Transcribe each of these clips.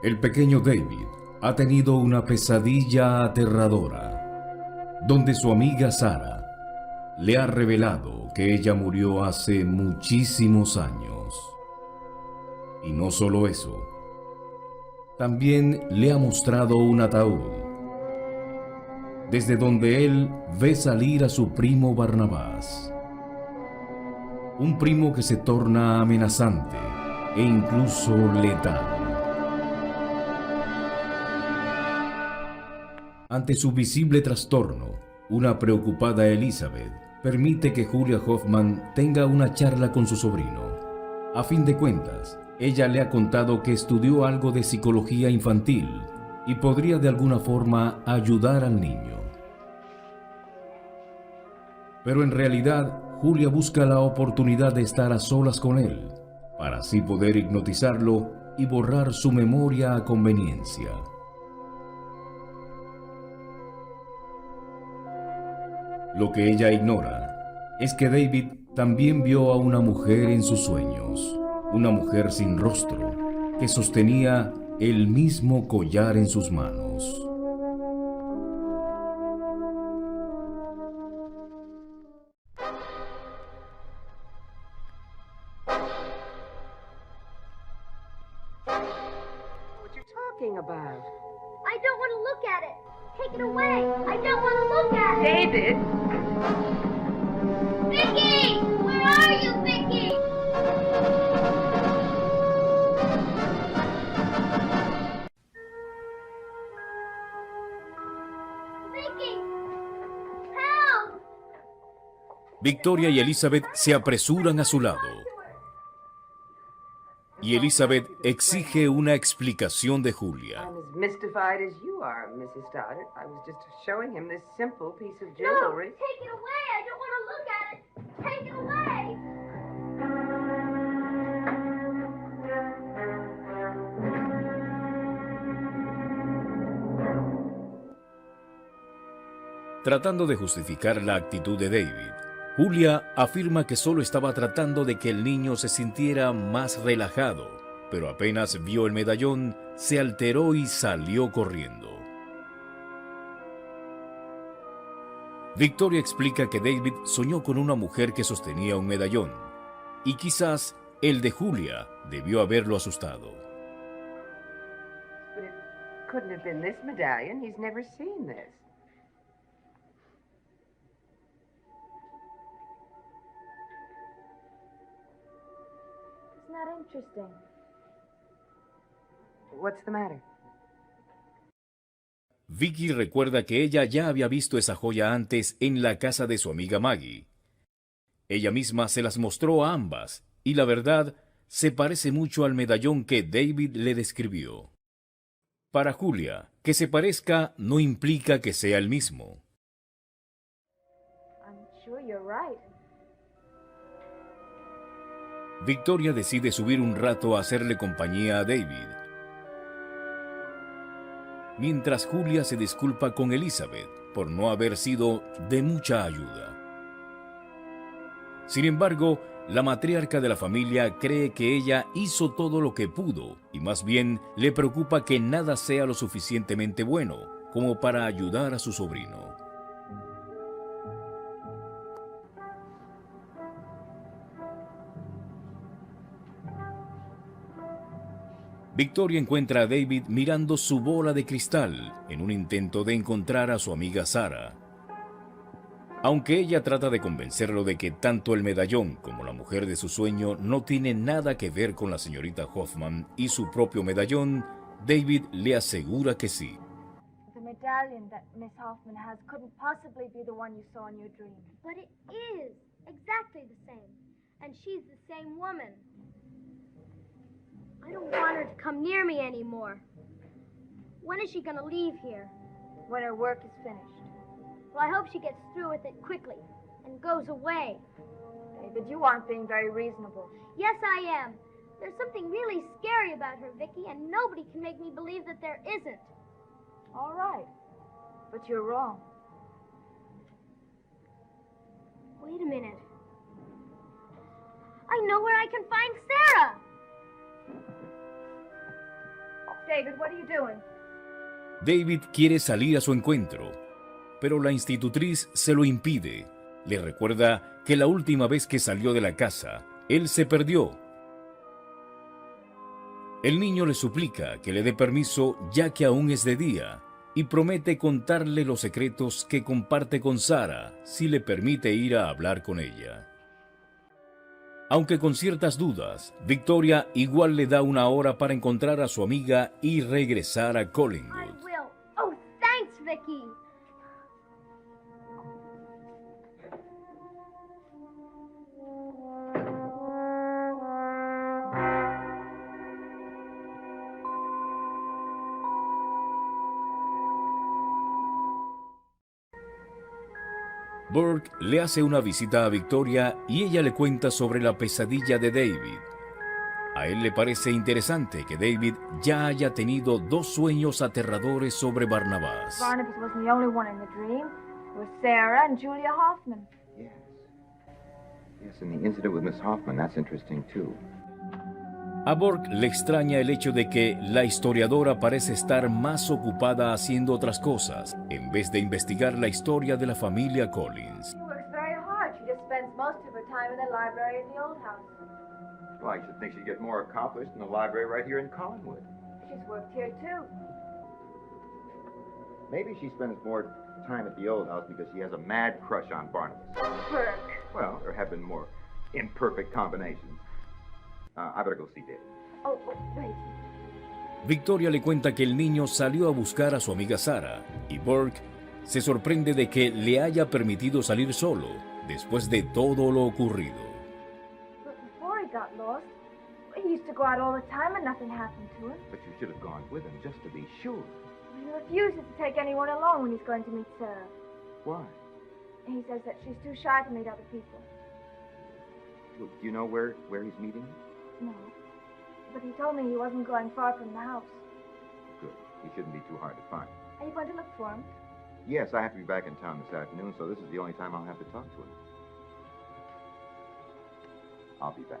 El pequeño David ha tenido una pesadilla aterradora, donde su amiga Sarah le ha revelado que ella murió hace muchísimos años. Y no solo eso, también le ha mostrado un ataúd, desde donde él ve salir a su primo Barnabás. Un primo que se torna amenazante e incluso letal. Ante su visible trastorno, una preocupada Elizabeth permite que Julia Hoffman tenga una charla con su sobrino. A fin de cuentas, ella le ha contado que estudió algo de psicología infantil y podría de alguna forma ayudar al niño. Pero en realidad, Julia busca la oportunidad de estar a solas con él, para así poder hipnotizarlo y borrar su memoria a conveniencia. Lo que ella ignora es que David también vio a una mujer en sus sueños, una mujer sin rostro, que sostenía el mismo collar en sus manos. What you talking about? I don't want to look at it. Take it away. I don't want to look at it. David! Vicky! Where are you, Vicky? Vicky! Help! Victoria y Elizabeth se apresuran a su lado. Y Elizabeth exige una explicación de Julia. I'm as mystified as you are, Mrs. Stoddard. I was just showing him this simple piece of No! jewelry. Take it away. I don't want to look at it. Take it away. Tratando de justificar la actitud de David, Julia afirma que solo estaba tratando de que el niño se sintiera más relajado, pero apenas vio el medallón, se alteró y salió corriendo. Victoria explica que David soñó con una mujer que sostenía un medallón, y quizás el de Julia debió haberlo asustado. But it couldn't have been this medallion. He's never seen this. It's not interesting. What's the matter? Vicky recuerda que ella ya había visto esa joya antes en la casa de su amiga Maggie. Ella misma se las mostró a ambas, y la verdad, se parece mucho al medallón que David le describió. Para Julia, que se parezca no implica que sea el mismo. I'm sure you're right. Victoria decide subir un rato a hacerle compañía a David, mientras Julia se disculpa con Elizabeth por no haber sido de mucha ayuda. Sin embargo, la matriarca de la familia cree que ella hizo todo lo que pudo y más bien le preocupa que nada sea lo suficientemente bueno como para ayudar a su sobrino. Victoria encuentra a David mirando su bola de cristal en un intento de encontrar a su amiga Sarah. Aunque ella trata de convencerlo de que tanto el medallón como la mujer de su sueño no tienen nada que ver con la señorita Hoffman y su propio medallón, David le asegura que sí. The medallion that Miss Hoffman has couldn't possibly be the one you saw in your dream. But it is exactly the same. And she's the same woman. I don't want her to come near me anymore. When is she going to leave here? When her work is finished. Well, I hope she gets through with it quickly and goes away. David, you aren't being very reasonable. Yes, I am. There's something really scary about her, Vicky, and nobody can make me believe that there isn't. All right. But you're wrong. Wait a minute. I know where I can find Sarah. David, what are you doing? David quiere salir a su encuentro, pero la institutriz se lo impide. Le recuerda que la última vez que salió de la casa, él se perdió. El niño le suplica que le dé permiso ya que aún es de día y promete contarle los secretos que comparte con Sarah si le permite ir a hablar con ella. Aunque con ciertas dudas, Victoria igual le da una hora para encontrar a su amiga y regresar a I Collingwood. will. Oh, thanks, Vicky. Burke le hace una visita a Victoria y ella le cuenta sobre la pesadilla de David. A él le parece interesante que David ya haya tenido 2 sueños aterradores sobre Barnabas. Barnabas wasn't the only one in the dream. There was Sarah and Julia Hoffman. Yes. Yes, and the incident with Miss Hoffman, that's interesting too. A Burke le extraña el hecho de que la historiadora parece estar más ocupada haciendo otras cosas, en vez de investigar la historia de la familia Collins. She works very hard. She just spends most of her time in the library in the old house. Well, I should think she'd get more accomplished in the library right here in Collingwood. She's worked here too. Maybe she spends more time at the old house because she has a mad crush on Barnabas. Burke. Well, there have been more imperfect combinations. I better go see David. Oh, wait. Victoria le cuenta que el niño salió a buscar a su amiga Sarah y Burke se sorprende de que le haya permitido salir solo después de todo lo ocurrido. But before he got lost, he used to go out all the time and nothing happened to him. But you should have gone with him just to be sure. He refuses to take anyone along when he's going to meet Sarah. Why? He says that she's too shy to meet other people. Well, do you know where he's meeting? No. But he told me he wasn't going far from the house. Good. He shouldn't be too hard to find. Are you going to look for him? Yes, I have to be back in town this afternoon, so this is the only time I'll have to talk to him. I'll be back.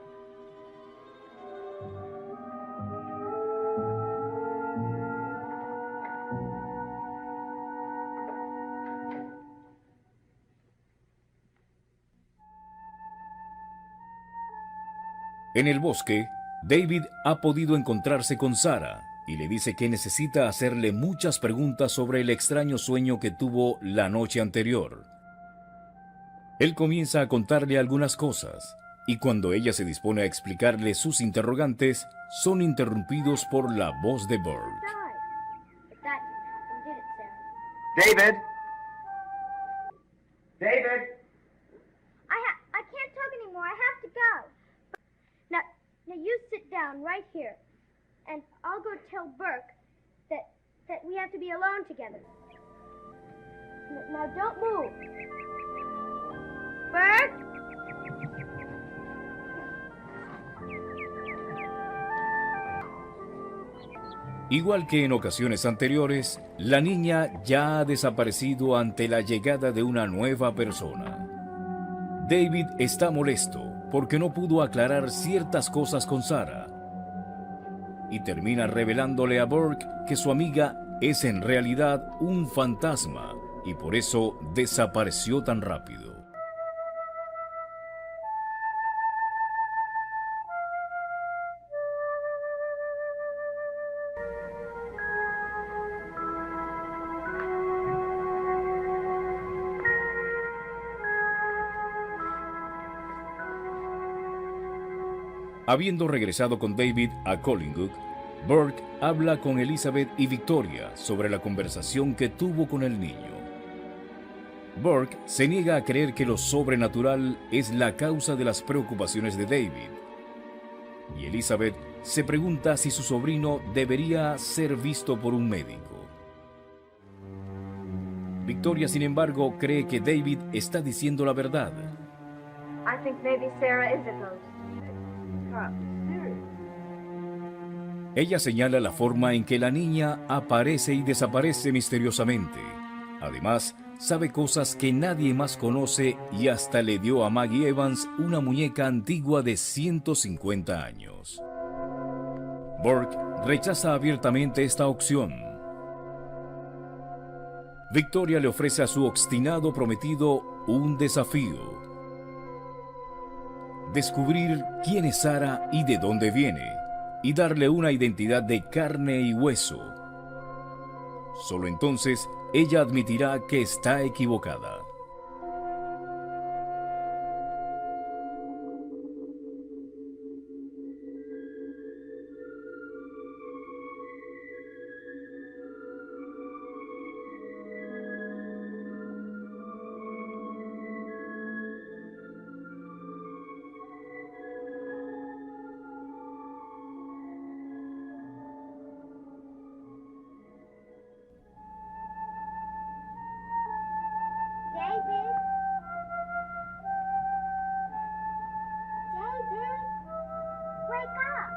En el bosque, David ha podido encontrarse con Sarah y le dice que necesita hacerle muchas preguntas sobre el extraño sueño que tuvo la noche anterior. Él comienza a contarle algunas cosas, y cuando ella se dispone a explicarle sus interrogantes, son interrumpidos por la voz de Burke. But that did it, Sarah. David! David! I can't talk anymore. I have to go. Now you sit down right here, and I'll go tell Burke that we have to be alone together. Now don't move. Burke? Igual que en ocasiones anteriores, la niña ya ha desaparecido ante la llegada de una nueva persona. David está molesto porque no pudo aclarar ciertas cosas con Sarah y termina revelándole a Burke que su amiga es en realidad un fantasma y por eso desapareció tan rápido. Habiendo regresado con David a Collingwood, Burke habla con Elizabeth y Victoria sobre la conversación que tuvo con el niño. Burke se niega a creer que lo sobrenatural es la causa de las preocupaciones de David. Y Elizabeth se pregunta si su sobrino debería ser visto por un médico. Victoria, sin embargo, cree que David está diciendo la verdad. I think maybe Sarah is a ghost. Ella señala la forma en que la niña aparece y desaparece misteriosamente. Además, sabe cosas que nadie más conoce y hasta le dio a Maggie Evans una muñeca antigua de 150 años. Burke rechaza abiertamente esta opción. Victoria le ofrece a su obstinado prometido un desafío: descubrir quién es Sarah y de dónde viene, y darle una identidad de carne y hueso. Solo entonces ella admitirá que está equivocada. David? David? Wake up!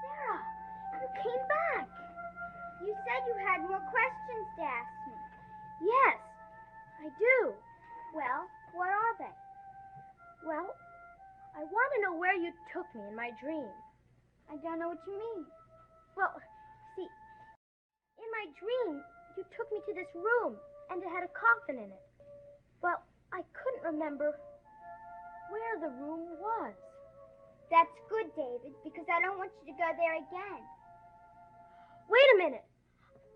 Sarah, you came back. You said you had more questions to ask me. Yes, I do. Well, what are they? Well, I want to know where you took me in my dream. I don't know what you mean. Well, see, in my dream, you took me to this room, and it had a coffin in it. Well, I couldn't remember where the room was. That's good, David, because I don't want you to go there again. Wait a minute.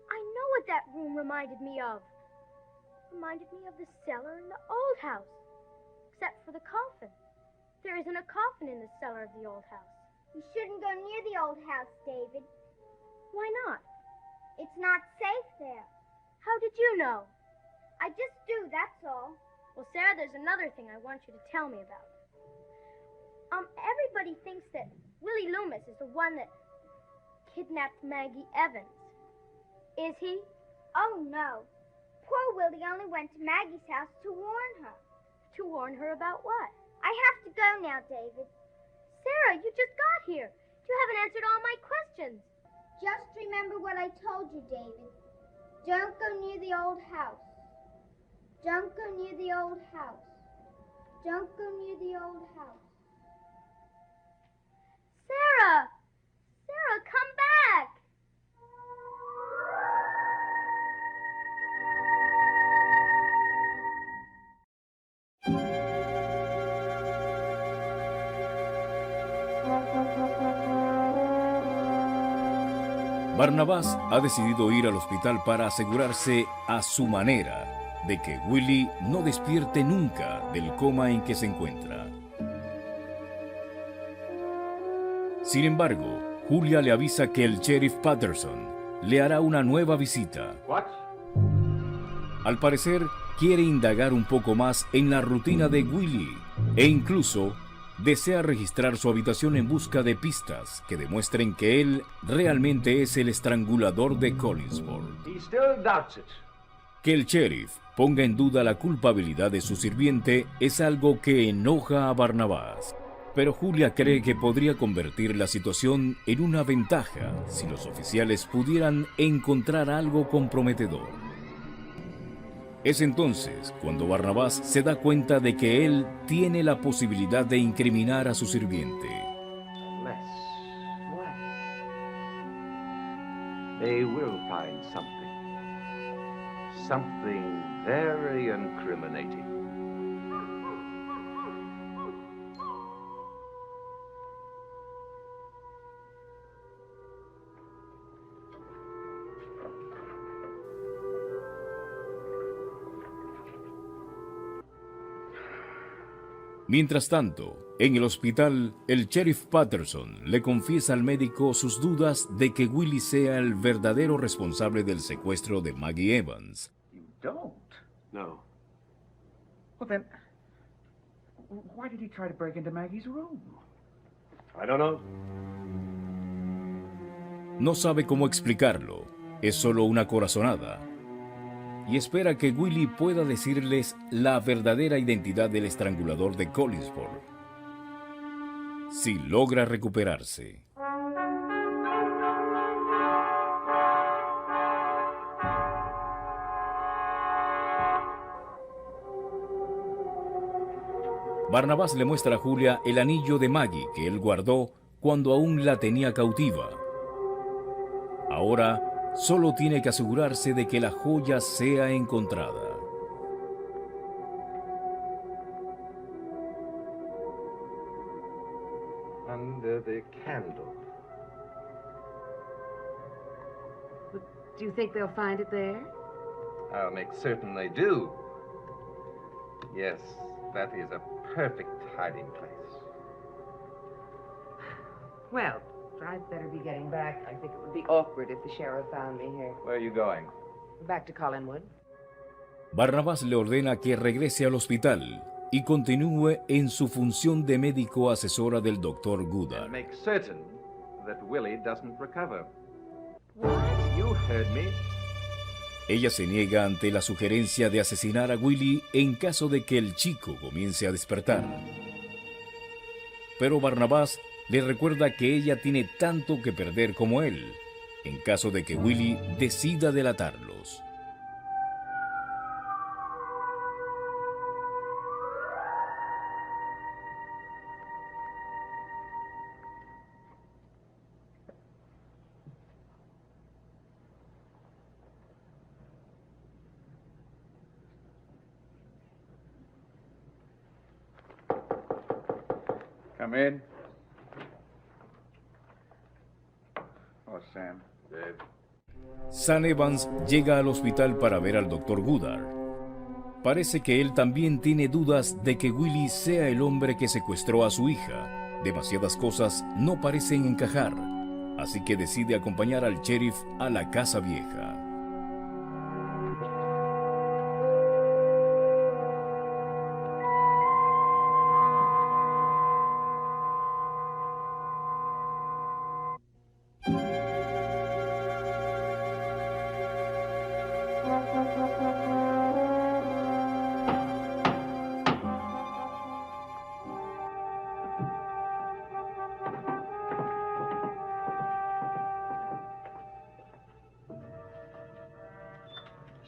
I know what that room reminded me of. Reminded me of the cellar in the old house. Except for the coffin. There isn't a coffin in the cellar of the old house. You shouldn't go near the old house, David. Why not? It's not safe there. How did you know? I just do, that's all. Well, Sarah, there's another thing I want you to tell me about. Everybody thinks that Willie Loomis is the one that kidnapped Maggie Evans. Is he? Oh, no. Poor Willie only went to Maggie's house to warn her. To warn her about what? I have to go now, David. Sarah, you just got here. You haven't answered all my questions. Just remember what I told you, David. Don't go near the old house. Don't go near the old house. Don't go near the old house. Sarah! Sarah, come back! Barnabás ha decidido ir al hospital para asegurarse a su manera de que Willie no despierte nunca del coma en que se encuentra. Sin embargo, Julia le avisa que el sheriff Patterson le hará una nueva visita. What? Al parecer, quiere indagar un poco más en la rutina de Willie e incluso desea registrar su habitación en busca de pistas que demuestren que él realmente es el estrangulador de Collinsburg. He still doubts it. Que el sheriff ponga en duda la culpabilidad de su sirviente es algo que enoja a Barnabás. Pero Julia cree que podría convertir la situación en una ventaja si los oficiales pudieran encontrar algo comprometedor. Es entonces cuando Barnabás se da cuenta de que él tiene la posibilidad de incriminar a su sirviente. Unless, what? They will find something. Something very incriminating. Mientras tanto, en el hospital, el sheriff Patterson le confiesa al médico sus dudas de que Willie sea el verdadero responsable del secuestro de Maggie Evans. You don't? No. Well then, why did he try to break into Maggie's room? I don't know. No sabe cómo explicarlo, es solo una corazonada. Y espera que Willie pueda decirles la verdadera identidad del estrangulador de Collinsburg. Si logra recuperarse. Barnabás le muestra a Julia el anillo de Maggie que él guardó cuando aún la tenía cautiva. Ahora solo tiene que asegurarse de que la joya sea encontrada. Under the candle. Do you think they'll find it there? I'll make certain they do. Yes, that is a perfect hiding place. Well, I'd better be getting back. I think it would be awkward if the sheriff found me here. Where are you going? Back to Collinwood. Barnabás le ordena que regrese al hospital y continúe en su función de médico asesora del Dr. Goodard. Make certain that Willie doesn't recover. You heard me. Ella se niega ante la sugerencia de asesinar a Willie en caso de que el chico comience a despertar. Pero Barnabás le recuerda que ella tiene tanto que perder como él, en caso de que Willie decida delatarlos. Come in. Oh, Sam. Dave. Sam Evans llega al hospital para ver al Dr. Goodard. Parece que él también tiene dudas de que Willie sea el hombre que secuestró a su hija. Demasiadas cosas no parecen encajar, así que decide acompañar al sheriff a la casa vieja.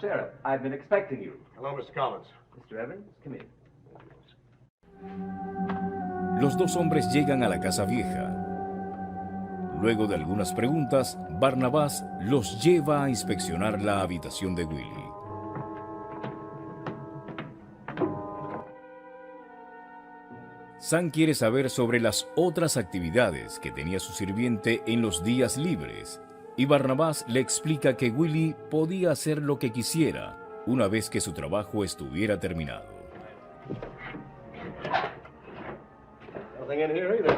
Sheriff, I've been expecting you. Hello, Mr. Collins. Mr. Evans, come in. Los dos hombres llegan a la casa vieja. Luego de algunas preguntas, Barnabás los lleva a inspeccionar la habitación de Willie. Sam quiere saber sobre las otras actividades que tenía su sirviente en los días libres, y Barnabás le explica que Willie podía hacer lo que quisiera una vez que su trabajo estuviera terminado. Nothing in here either.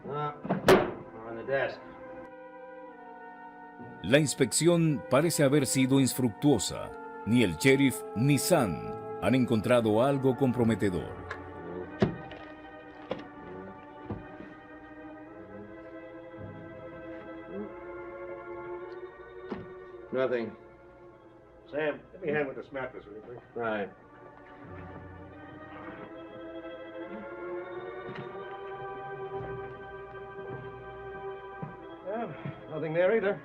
On the desk. La inspección parece haber sido infructuosa. Ni el sheriff ni Sam han encontrado algo comprometedor. Nothing. Sam, give me a hand with this mattress, will you, please? Right. Nothing there either.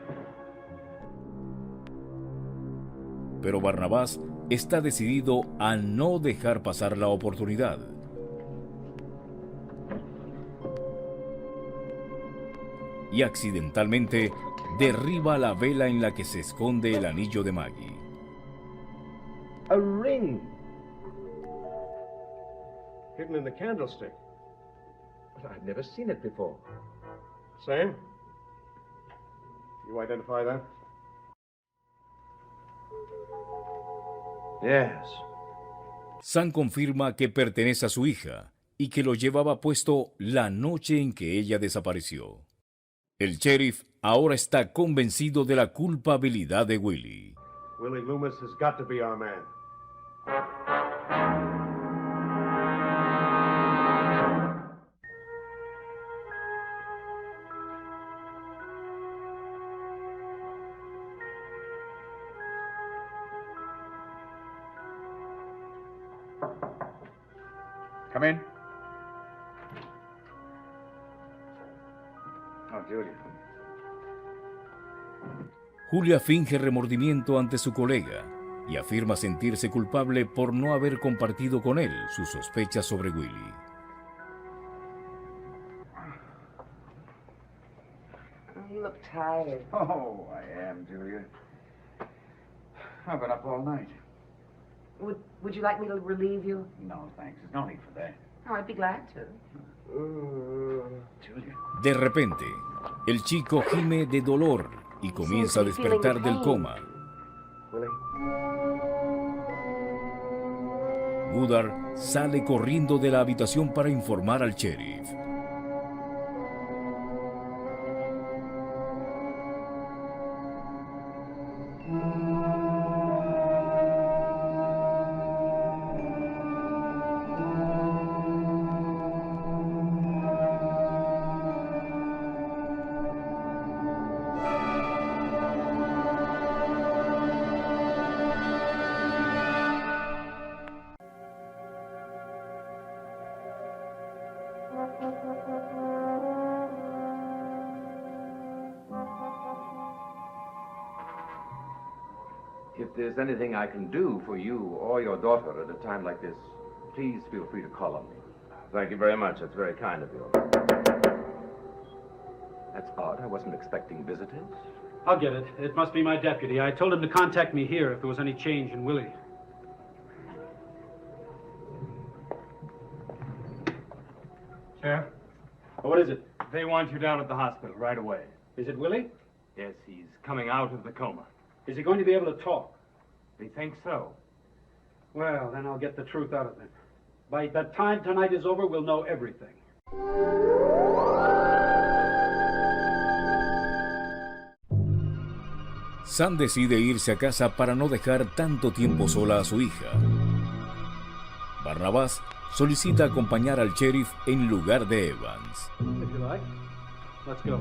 Pero Barnabás está decidido a no dejar pasar la oportunidad. Y accidentalmente derriba la vela en la que se esconde el anillo de Maggie. A ring. Hidden in the candlestick. But I've never seen it before. Sam? You identify that? Yes. Sam confirma que pertenece a su hija y que lo llevaba puesto la noche en que ella desapareció. El sheriff ahora está convencido de la culpabilidad de Willie. Willie Loomis has got to be our man. Come in. Oh, Julia. Julia finge remordimiento ante su colega y afirma sentirse culpable por no haber compartido con él sus sospechas sobre Willie. You look tired. Oh, I am, Julia. I've been up all night. Would you like me to relieve you? No, thanks. There's no need for that. Oh, I'd be glad to. Julia. De repente, el chico gime de dolor y comienza a despertar del coma. Willie? Goddard sale corriendo de la habitación para informar al sheriff. If there's anything I can do for you or your daughter at a time like this, please feel free to call on me. Thank you very much. That's very kind of you. That's odd. I wasn't expecting visitors. I'll get it. It must be my deputy. I told him to contact me here if there was any change in Willie. Sheriff? What is it? They want you down at the hospital right away. Is it Willie? Yes, he's coming out of the coma. Is he going to be able to talk? They think so. Well, then I'll get the truth out of him. By the time tonight is over, we'll know everything. Sam decide irse a casa para no dejar tanto tiempo sola a su hija. Barnabás solicita acompañar al sheriff en lugar de Evans. If you like, let's go.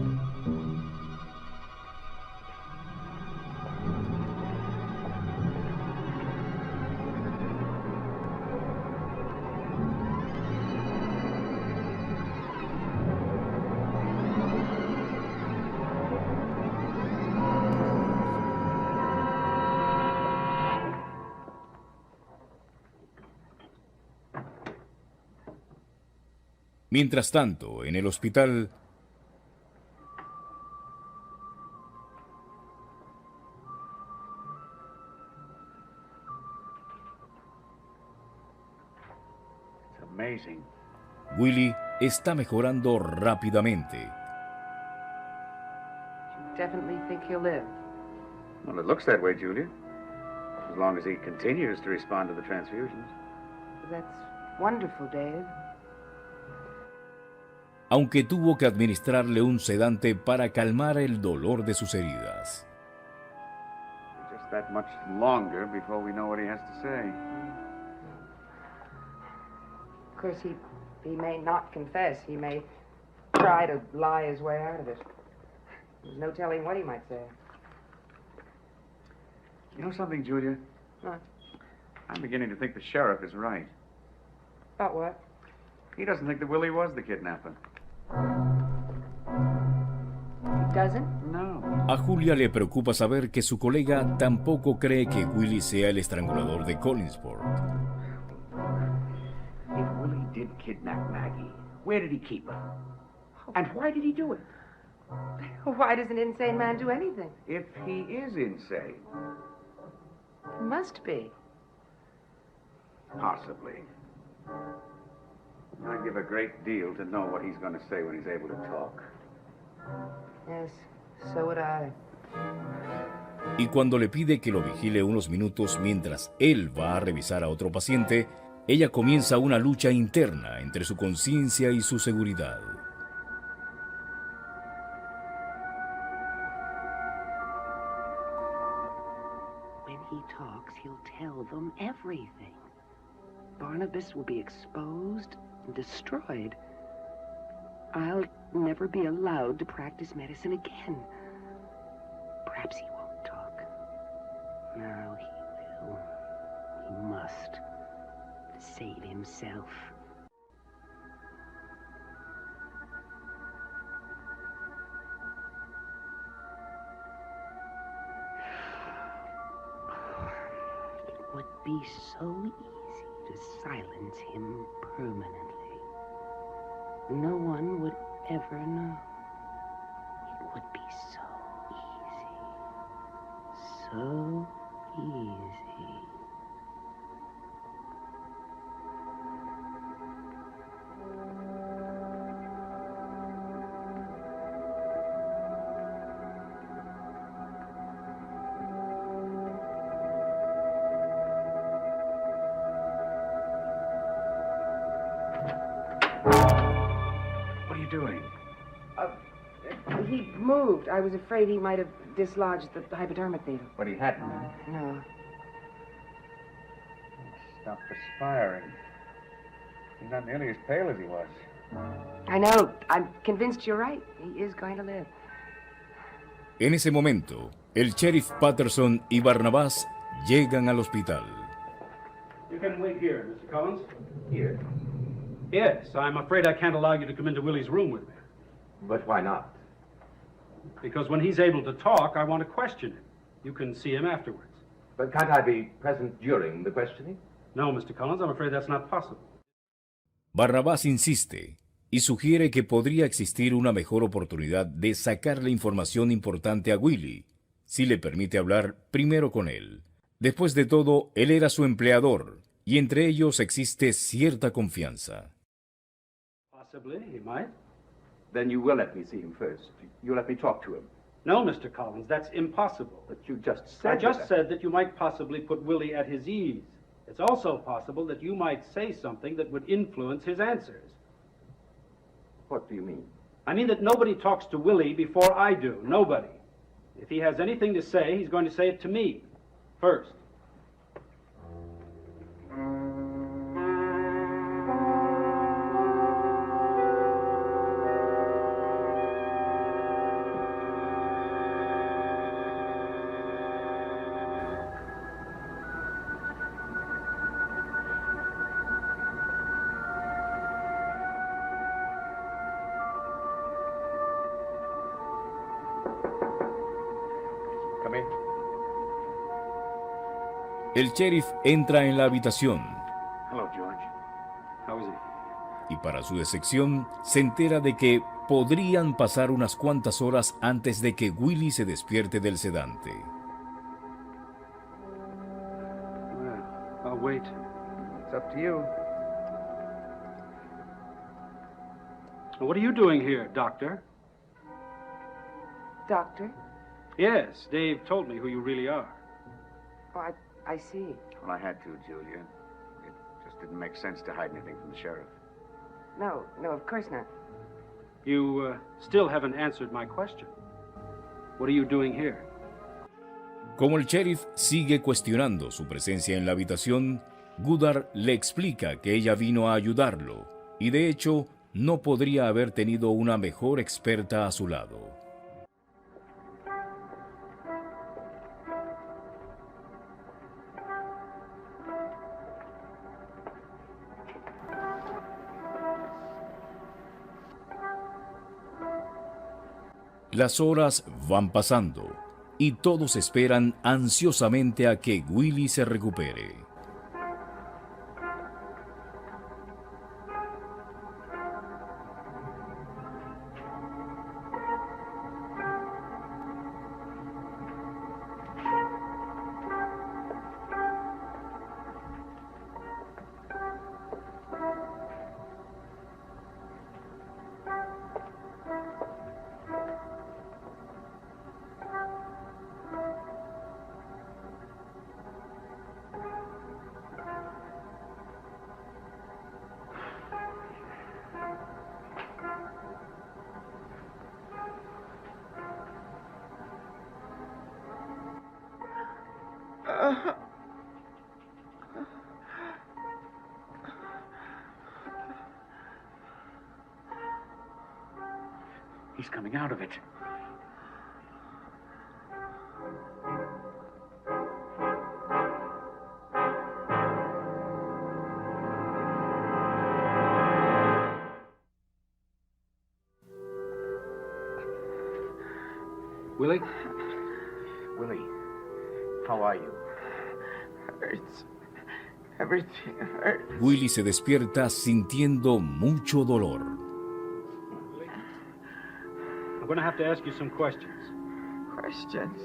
Mientras tanto, en el hospital, It's amazing. Willie está mejorando rápidamente. You definitely think he'll live? Well, it looks that way, Julia. As long as he continues to respond to the transfusions. That's wonderful, Dave. Aunque tuvo que administrarle un sedante para calmar el dolor de sus heridas. Just that much longer before we know what he has to say. Of course, he may not confess. He may try to lie his way out of it. There's no telling what he might say. You know something, Julia? What? I'm beginning to think the sheriff is right. About what? He doesn't think that Willie was the kidnapper. He doesn't? No. A Julia le preocupa saber que su colega tampoco cree que Willie sea el estrangulador de Collinsport. If Willie did kidnap Maggie, where did he keep her? And why did he do it? Why does an insane man do anything? If he is insane, He must be. possibly. I'd give a great deal to know what he's going to say when he's able to talk. Yes, so would I. Y cuando le pide que lo vigile unos minutos mientras él va a revisar a otro paciente, ella comienza una lucha interna entre su conciencia y su seguridad. When he talks, he'll tell them everything. Barnabas will be exposed and destroyed. I'll never be allowed to practice medicine again. Perhaps he won't talk. No, he will. He must. To save himself. be so easy to silence him permanently. No one would ever know. It would be so easy. So easy. What are you doing? He moved. I was afraid he might have dislodged the hypodermic needle. But he hadn't. No. Stop perspiring. He's not nearly as pale as he was. I know. I'm convinced you're right. He is going to live. En ese momento, el sheriff Patterson y Barnabas llegan al hospital. You can wait here, Mr. Collins. Here? Yes, I'm afraid I can't allow you to come into Willie's room with me. But why not? Because when he's able to talk, I want to question him. You can see him afterwards. But can't I be present during the questioning? No, Mr. Collins, I'm afraid that's not possible. Barnabas insiste y sugiere que podría existir una mejor oportunidad de sacar la información importante a Willie, si le permite hablar primero con él. Después de todo, él era su empleador, y entre ellos existe cierta confianza. Possibly, he might. Then you will let me see him first. You'll let me talk to him. No, Mr. Collins, that's impossible. But you just said I just said that you might possibly put Willie at his ease. It's also possible that you might say something that would influence his answers. What do you mean? I mean that nobody talks to Willie before I do. Nobody. If he has anything to say, he's going to say it to me first. Come in. El sheriff entra en la habitación Hello, George. How is he? y para su decepción se entera de que podrían pasar unas cuantas horas antes de que Willie se despierte del sedante. Well, I'll wait. It's up to you. What are you doing here, Doctor? Doctor? Yes, Dave told me who you really are. Oh, I see. Well, I had to, Julia. It just didn't make sense to hide anything from the sheriff. No, of course not. You still haven't answered my question. What are you doing here? Como el sheriff sigue cuestionando su presencia en la habitación, Goddard le explica que ella vino a ayudarlo y de hecho no podría haber tenido una mejor experta a su lado. Las horas van pasando y todos esperan ansiosamente a que Willie se recupere. He's coming out of it. Willie? Willie, how are you? Hurts. Everything hurts. Willie se despierta sintiendo mucho dolor. I'm going to have to ask you some questions. Questions?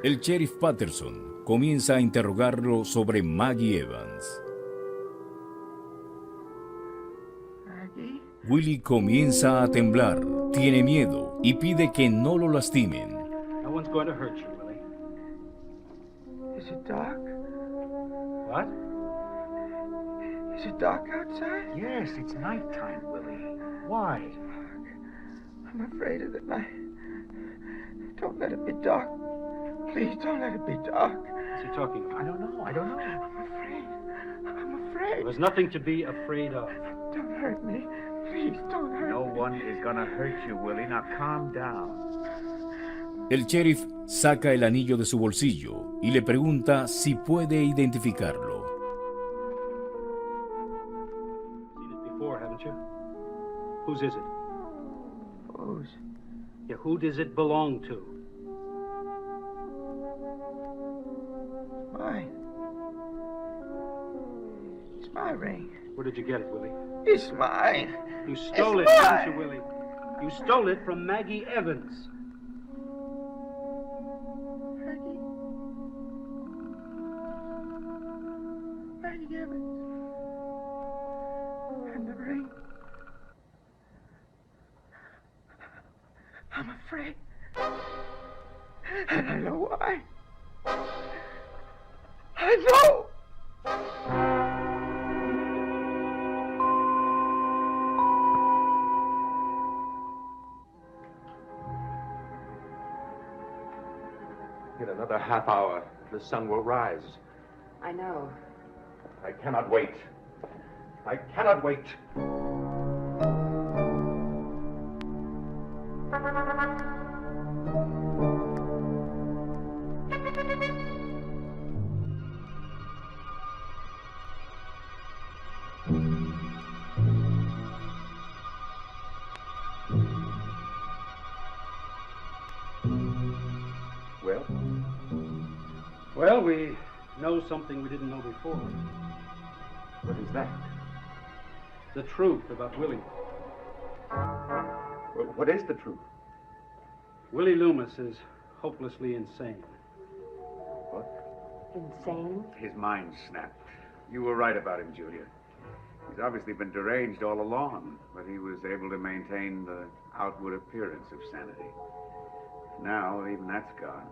El sheriff Patterson comienza a interrogarlo sobre Maggie Evans. Maggie? Willie comienza a temblar, tiene miedo y pide que no lo lastimen. No one's going to hurt you, Willie. Is it dark? What? Is it dark outside? Yes, it's nighttime, Willie. Why? I'm afraid of the night. Don't let it be dark. Please, don't let it be dark. What's he talking about? I don't know. I'm afraid. I'm afraid. There's nothing to be afraid of. Don't hurt me. Please, don't hurt No me. one is gonna hurt you, Willie. Now calm down. El sheriff saca el anillo de su bolsillo y le pregunta si puede identificarlo. Seen it before, haven't you? Whose is it? Whose? Yeah, who does it belong to? Mine. It's my ring. Where did you get it, Willie? It's mine. You stole It's it, mine. didn't you, Willie? You stole it from Maggie Evans. Maggie. Maggie Evans. And the ring. I'm afraid. And I know why. I know! In another half hour, the sun will rise. I know. I cannot wait. I cannot wait. Well? Well, we know something we didn't know before. What is that? The truth about Willie. What is the truth? Willie Loomis is hopelessly insane. What? Insane? His mind snapped. You were right about him, Julia. He's obviously been deranged all along, but he was able to maintain the outward appearance of sanity. Now, even that's gone.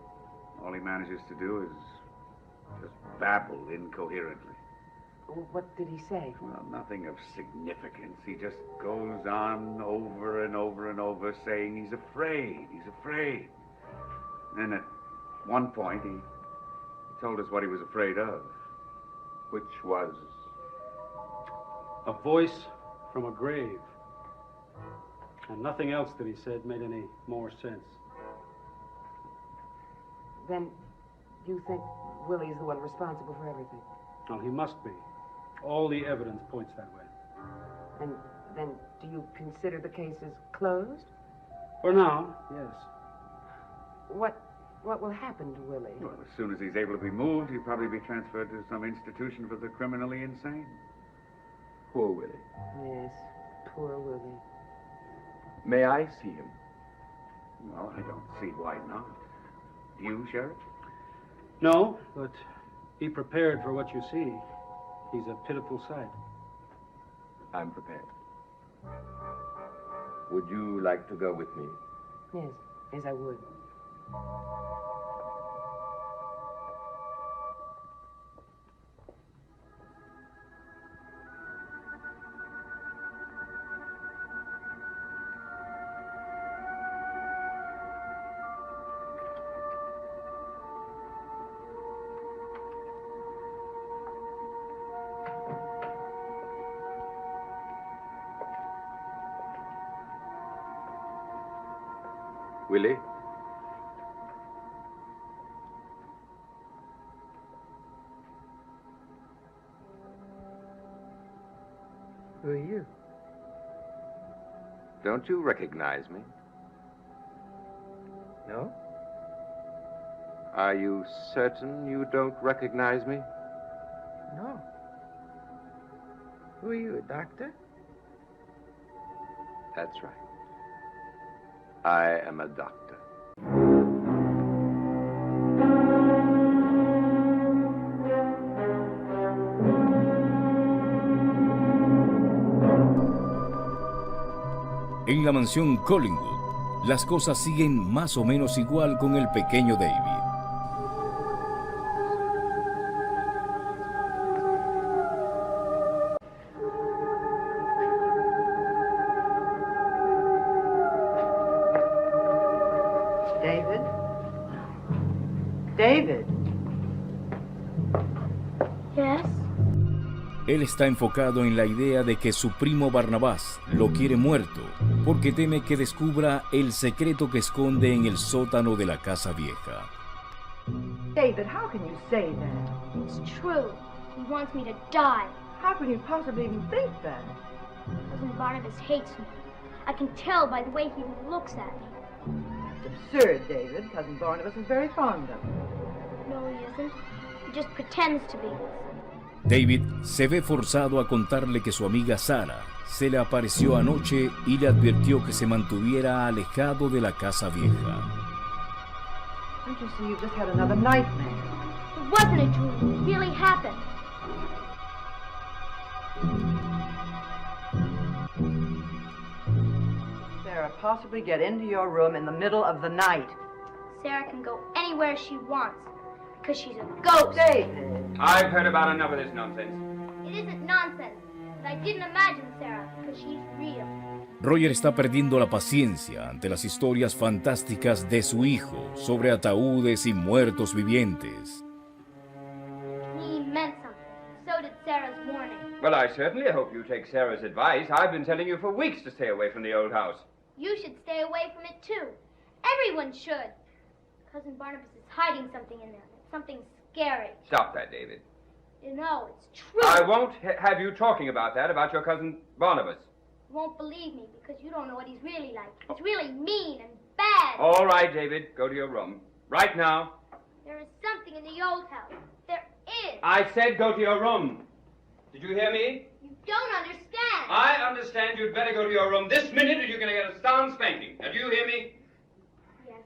All he manages to do is just babble incoherently. What did he say? Well, nothing of significance. He just goes on over and over and over saying he's afraid, he's afraid. And at one point, he told us what he was afraid of, which was... A voice from a grave. And nothing else that he said made any more sense. Then you think Willie's the one responsible for everything? Well, he must be. All the evidence points that way. And then do you consider the case as closed? For now, yes. What will happen to Willie? Well, as soon as he's able to be moved, he'll probably be transferred to some institution for the criminally insane. Poor Willie. Yes, poor Willie. May I see him? Well, I don't see why not. Do you, Sheriff? No, but be prepared for what you see. He's a pitiful sight. I'm prepared. Would you like to go with me? Yes, I would. Willie? Who are you? Don't you recognize me? No? Are you certain you don't recognize me? No. Who are you, a doctor? That's right. I am a doctor. En la mansión Collingwood, las cosas siguen más o menos igual con el pequeño David. David? David? Yes? Él está enfocado en la idea de que su primo Barnabás lo quiere muerto porque teme que descubra el secreto que esconde en el sótano de la casa vieja. David, how can you say that? It's true. He wants me to die. How can you possibly even think that? Cousin Barnabas hates me. I can tell by the way he looks at me. It's absurd, David. Cousin Barnabas is very fond of you. No, he isn't. He just pretends to be. David se ve forzado a contarle que su amiga Sara se le apareció anoche y le advirtió que se mantuviera alejado de la casa vieja. Don't you see you've just had another nightmare? It wasn't a dream. It really happened. Sarah possibly get into your room in the middle of the night? Sarah can go anywhere she wants because she's a ghost. David! I've heard about enough of this nonsense. It isn't nonsense. But I didn't imagine Sarah because she's real. Roger está perdiendo la paciencia ante las historias fantásticas de su hijo sobre ataúdes y muertos vivientes. He meant something. So did Sarah's warning. Well, I certainly hope you take Sarah's advice. I've been telling you for weeks to stay away from the old house. You should stay away from it too. Everyone should. Cousin Barnabas is hiding something in there. Something scary. Stop that, David. You know, it's true. I won't have you talking about that, about your cousin Barnabas. You won't believe me because you don't know what he's really like. He's really mean and bad. All right, David, go to your room. Right now. There is something in the old house. There is. I said go to your room. Did you hear me? You don't understand. I understand you'd better go to your room this minute or you're going to get a sound spanking. Now, do you hear me? Yes.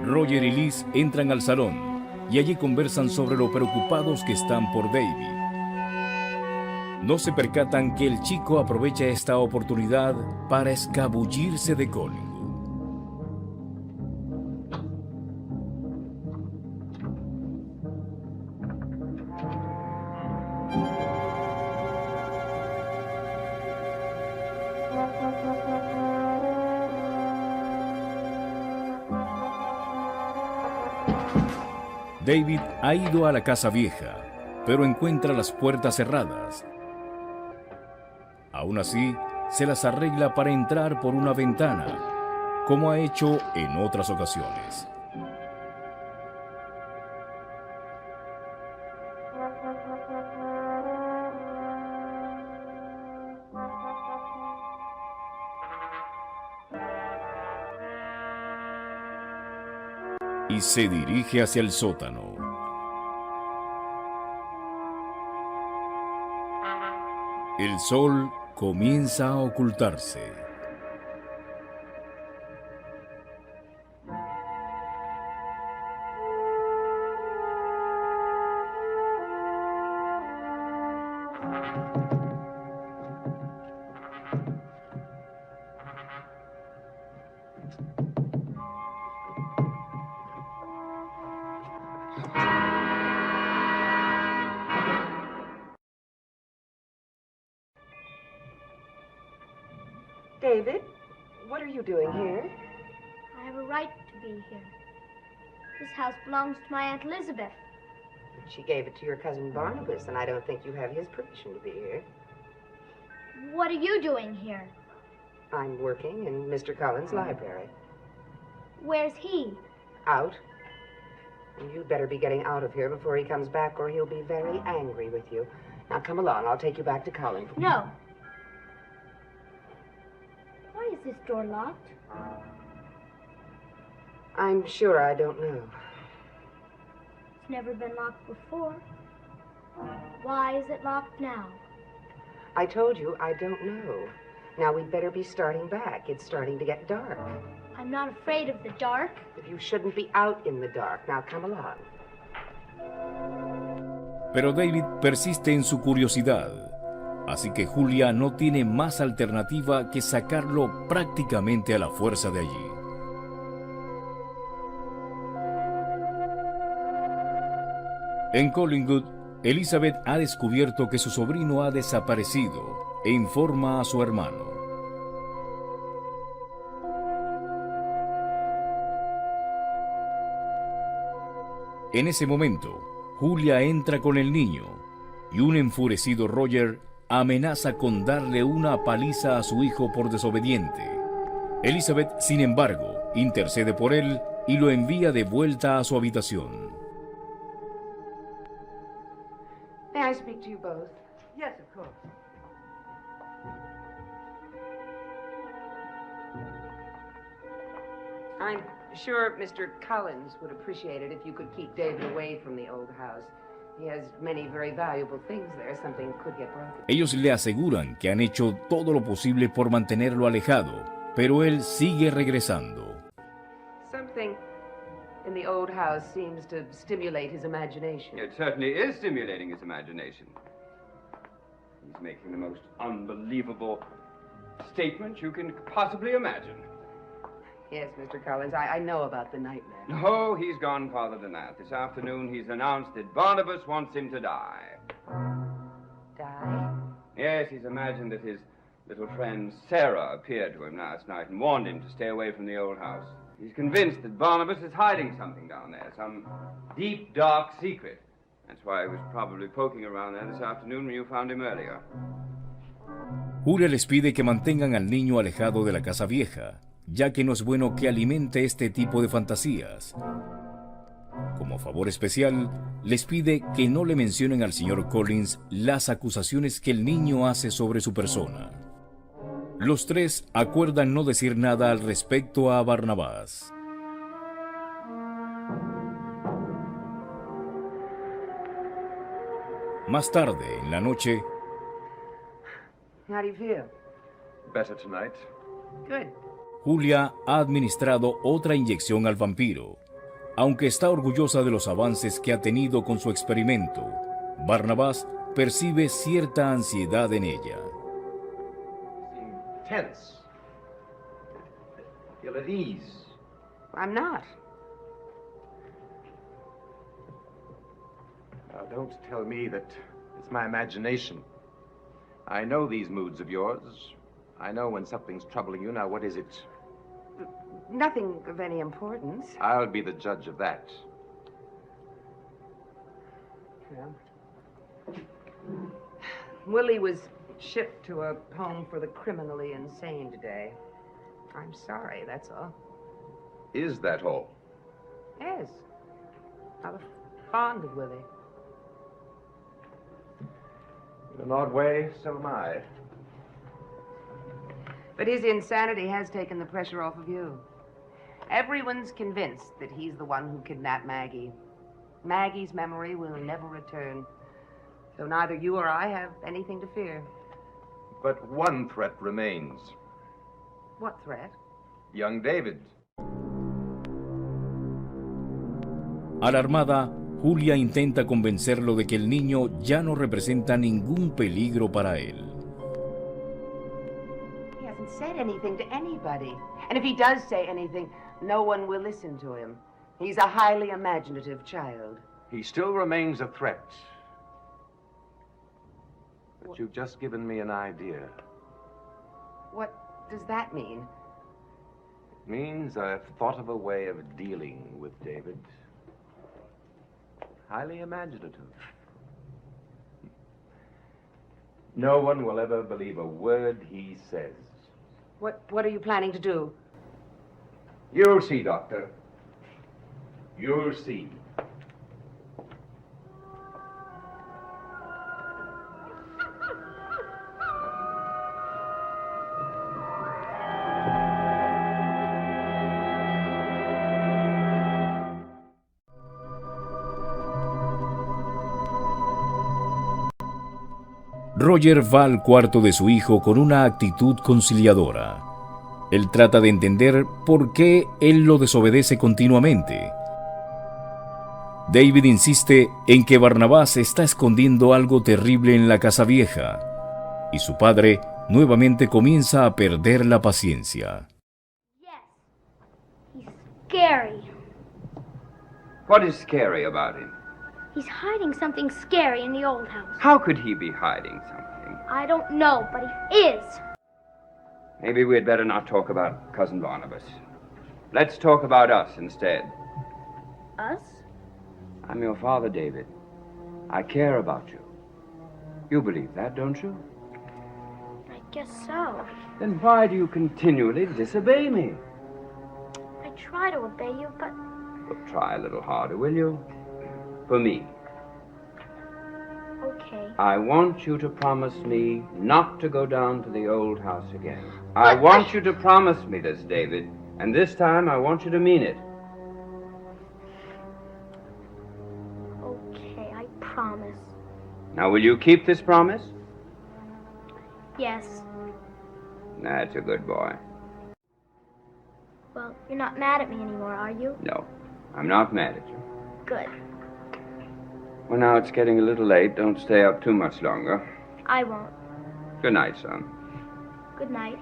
Roger y Liz entran al salón y allí conversan sobre lo preocupados que están por David. No se percatan que el chico aprovecha esta oportunidad para escabullirse de Collingwood. David ha ido a la casa vieja, pero encuentra las puertas cerradas. Aún así, se las arregla para entrar por una ventana, como ha hecho en otras ocasiones. Y se dirige hacia el sótano. El sol comienza a ocultarse. David, what are you doing here? I have a right to be here. This house belongs to my Aunt Elizabeth. She gave it to your cousin Barnabas, and I don't think you have his permission to be here. What are you doing here? I'm working in Mr. Cullen's library. Where's he? Out. And you'd better be getting out of here before he comes back, or he'll be very angry with you. Now, come along. I'll take you back to Cullen. No. Why is this door locked? I'm sure I don't know. It's never been locked before. Why is it locked now? I told you I don't know. Now we'd better be starting back. It's starting to get dark. I'm not afraid of the dark. But you shouldn't be out in the dark. Now come along. Pero David persiste en su curiosidad, así que Julia no tiene más alternativa que sacarlo prácticamente a la fuerza de allí. En Collingwood, Elizabeth ha descubierto que su sobrino ha desaparecido e informa a su hermano. En ese momento, Julia entra con el niño y un enfurecido Roger amenaza con darle una paliza a su hijo por desobediente. Elizabeth, sin embargo, intercede por él y lo envía de vuelta a su habitación. May I speak to you both? Yes, of course. I'm sure Mr. Collins would appreciate it if you could keep David away from the old house. He has many very valuable things there. Something could get broken. Ellos le aseguran que han hecho todo lo posible por mantenerlo alejado, pero él sigue regresando. Something in the old house seems to stimulate his imagination. It certainly is stimulating his imagination. He's making the most unbelievable statement you can possibly imagine. Yes, Mr. Collins, I know about the nightmare. No, he's gone farther than that. This afternoon he's announced that Barnabas wants him to die. Die? Yes, he's imagined that his little friend Sarah appeared to him last night and warned him to stay away from the old house. He's convinced that Barnabas is hiding something down there, some deep, dark secret. That's why he was probably poking around there this afternoon when you found him earlier. Julia les pide que mantengan al niño alejado de la casa vieja, ya que no es bueno que alimente este tipo de fantasías. Como favor especial, les pide que no le mencionen al señor Collins las acusaciones que el niño hace sobre su persona. Los tres acuerdan no decir nada al respecto a Barnabás. Más tarde, en la noche, How do you feel? Better tonight. Good. Julia ha administrado otra inyección al vampiro. Aunque está orgullosa de los avances que ha tenido con su experimento, Barnabás percibe cierta ansiedad en ella. Tense. Feel at ease. I'm not. Now, don't tell me that it's my imagination. I know these moods of yours. I know when something's troubling you. Now, what is it? Nothing of any importance. I'll be the judge of that. Yeah. Willie was shipped to a home for the criminally insane today. I'm sorry, that's all. Is that all? Yes. I was fond of Willie. In an odd way, so am I. But his insanity has taken the pressure off of you. Everyone's convinced that he's the one who kidnapped Maggie. Maggie's memory will never return. So neither you or I have anything to fear. But one threat remains. What threat? Young David. Alarmada, Julia intenta convencerlo de que el niño ya no representa ningún peligro para él. He hasn't said anything to anybody. And if he does say anything, no one will listen to him. He's a highly imaginative child. He still remains a threat. But you've just given me an idea. What does that mean? It means I've thought of a way of dealing with David. Highly imaginative. No one will ever believe a word he says. What are you planning to do? You'll see, Doctor. You'll see. Roger va al cuarto de su hijo con una actitud conciliadora. Él trata de entender por qué él lo desobedece continuamente. David insiste en que Barnabás está escondiendo algo terrible en la casa vieja, y su padre nuevamente comienza a perder la paciencia. He's scary. What is scary about him? He's hiding something scary in the old house. How could he be hiding something? I don't know, but he is. Maybe we had better not talk about Cousin Barnabas. Let's talk about us instead. Us? I'm your father, David. I care about you. You believe that, don't you? I guess so. Then why do you continually disobey me? I try to obey you, but Well, try a little harder, will you? For me. okay. I want you to promise me not to go down to the old house again. I want you to promise me this, David. And this time, I want you to mean it. Okay, I promise. Now, will you keep this promise? Yes. That's a good boy. Well, you're not mad at me anymore, are you? No, I'm not mad at you. Good. Well, now it's getting a little late. Don't stay up too much longer. I won't. Good night, son. Good night.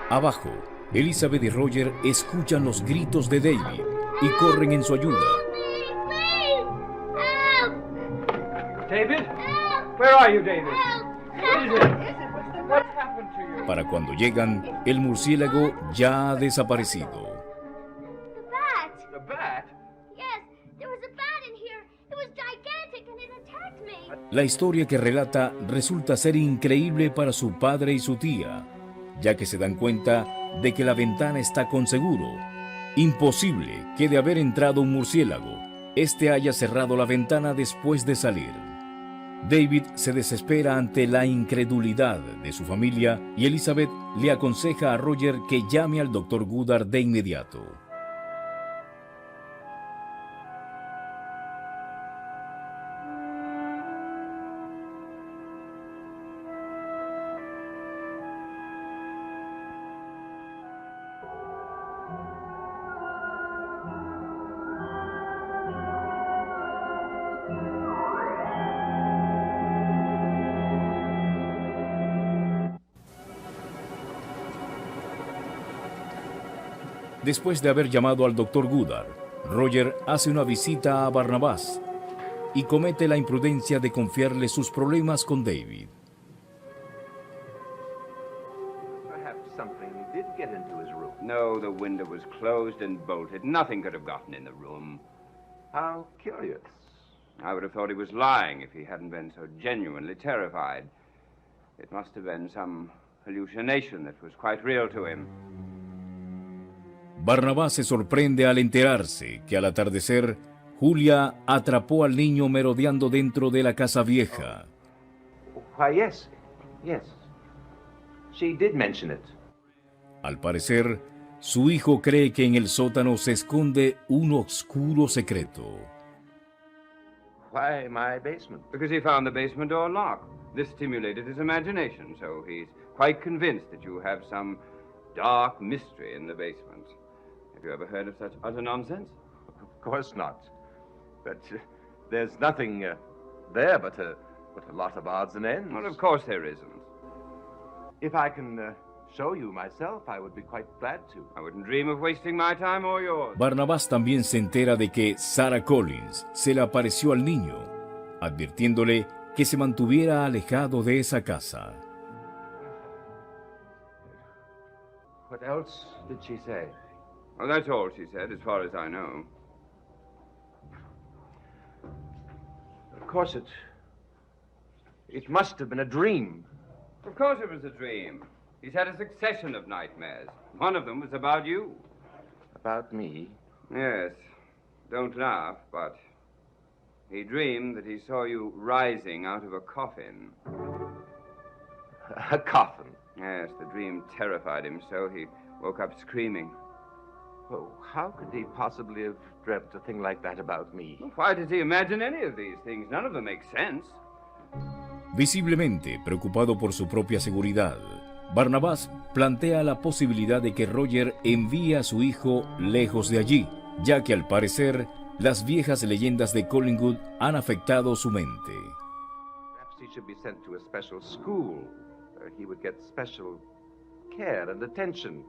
Abajo, Elizabeth y Roger escuchan los gritos de David y corren en su ayuda. David? Where are you, David? What is it? What's happened to you? Para cuando llegan, el murciélago ya ha desaparecido. The bat! The bat? Yes, there was a bat in here. It was gigantic and it attacked me. La historia que relata resulta ser increíble para su padre y su tía, ya que se dan cuenta de que la ventana está con seguro. Imposible que de haber entrado un murciélago, este haya cerrado la ventana después de salir. David se desespera ante la incredulidad de su familia y Elizabeth le aconseja a Roger que llame al Dr. Goodard de inmediato. Después de haber llamado al Dr. Goodard, Roger hace una visita a Barnabás y comete la imprudencia de confiarle sus problemas con David. Perhaps something did get into his room. No, the window was closed and bolted. Nothing could have gotten in the room. How curious. I would have thought he was lying if he hadn't been so genuinely terrified. It must have been some hallucination that was quite real to him. Barnabás se sorprende al enterarse que al atardecer, Julia atrapó al niño merodeando dentro de la casa vieja. Why, yes. Yes. She did mention it. Al parecer, su hijo cree que en el sótano se esconde un oscuro secreto. Why my basement? Because he found the basement door locked. This stimulated his imagination, so he's quite convinced that you have some dark mystery in the basement. Have you ever heard of such utter nonsense? Of course not. But there's nothing there but a lot of odds and ends. Well, of course there isn't. If I can show you myself, I would be quite glad to. I wouldn't dream of wasting my time or yours. Barnabás también se entera de que Sarah Collins se le apareció al niño, advirtiéndole que se mantuviera alejado de esa casa. What else did she say? Well, that's all she said, as far as I know. Of course, it must have been a dream. Of course it was a dream. He's had a succession of nightmares. One of them was about you. About me? Yes. Don't laugh, but he dreamed that he saw you rising out of a coffin. A coffin? Yes, the dream terrified him so he woke up screaming. Well, how could he possibly have dreamt a thing like that about me? Why did he imagine any of these things? None of them make sense. Visiblemente preocupado por su propia seguridad, Barnabás plantea la posibilidad de que Roger envíe a su hijo lejos de allí, ya que al parecer las viejas leyendas de Collingwood han afectado su mente. Perhaps he should be sent to a special school where he would get special care and attention.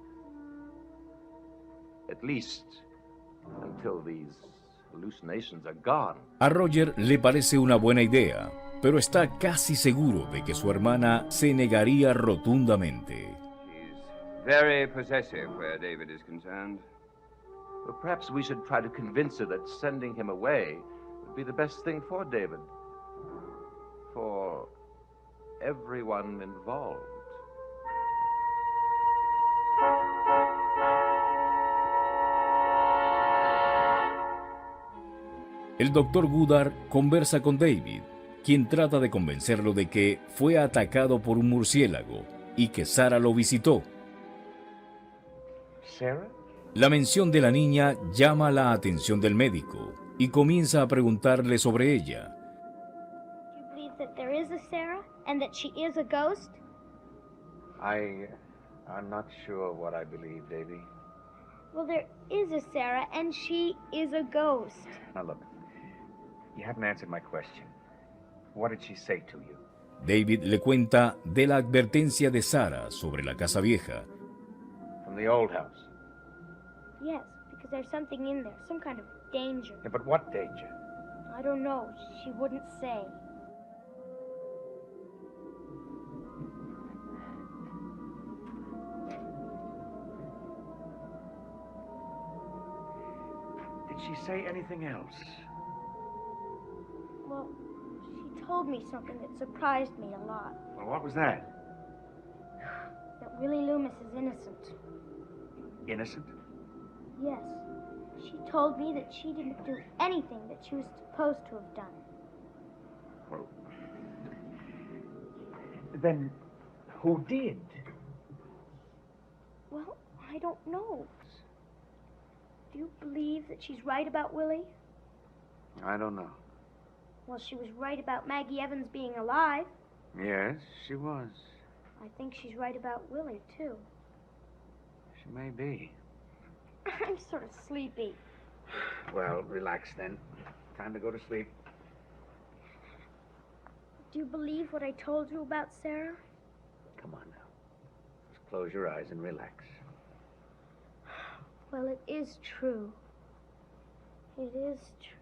At least until these hallucinations are gone. A Roger le parece una buena idea, pero está casi seguro de que su hermana se negaría rotundamente. She's very possessive where David is concerned. Well, perhaps we should try to convince her that sending him away would be the best thing for David. For everyone involved. El Dr. Goodard conversa con David, quien trata de convencerlo de que fue atacado por un murciélago y que Sarah lo visitó. Sarah? La mención de la niña llama la atención del médico y comienza a preguntarle sobre ella. Do you believe that there is a Sarah and that she is a ghost? I'm not sure what I believe, Davy. Well, there is a Sarah and she is a ghost. Now look, you haven't answered my question. What did she say to you? David le cuenta de la advertencia de Sarah sobre la casa vieja. From the old house? Yes, because there's something in there, some kind of danger. Yeah, but what danger? I don't know. She wouldn't say. Did she say anything else? Well, she told me something that surprised me a lot. Well, what was that? That Willie Loomis is innocent. Innocent? Yes. She told me that she didn't do anything that she was supposed to have done. Well, then who did? Well, I don't know. Do you believe that she's right about Willie? I don't know. Well, she was right about Maggie Evans being alive. Yes, she was. I think she's right about Willie, too. She may be. I'm sort of sleepy. Well, relax then. Time to go to sleep. Do you believe what I told you about Sarah? Come on now. Just close your eyes and relax. Well, it is true. It is true.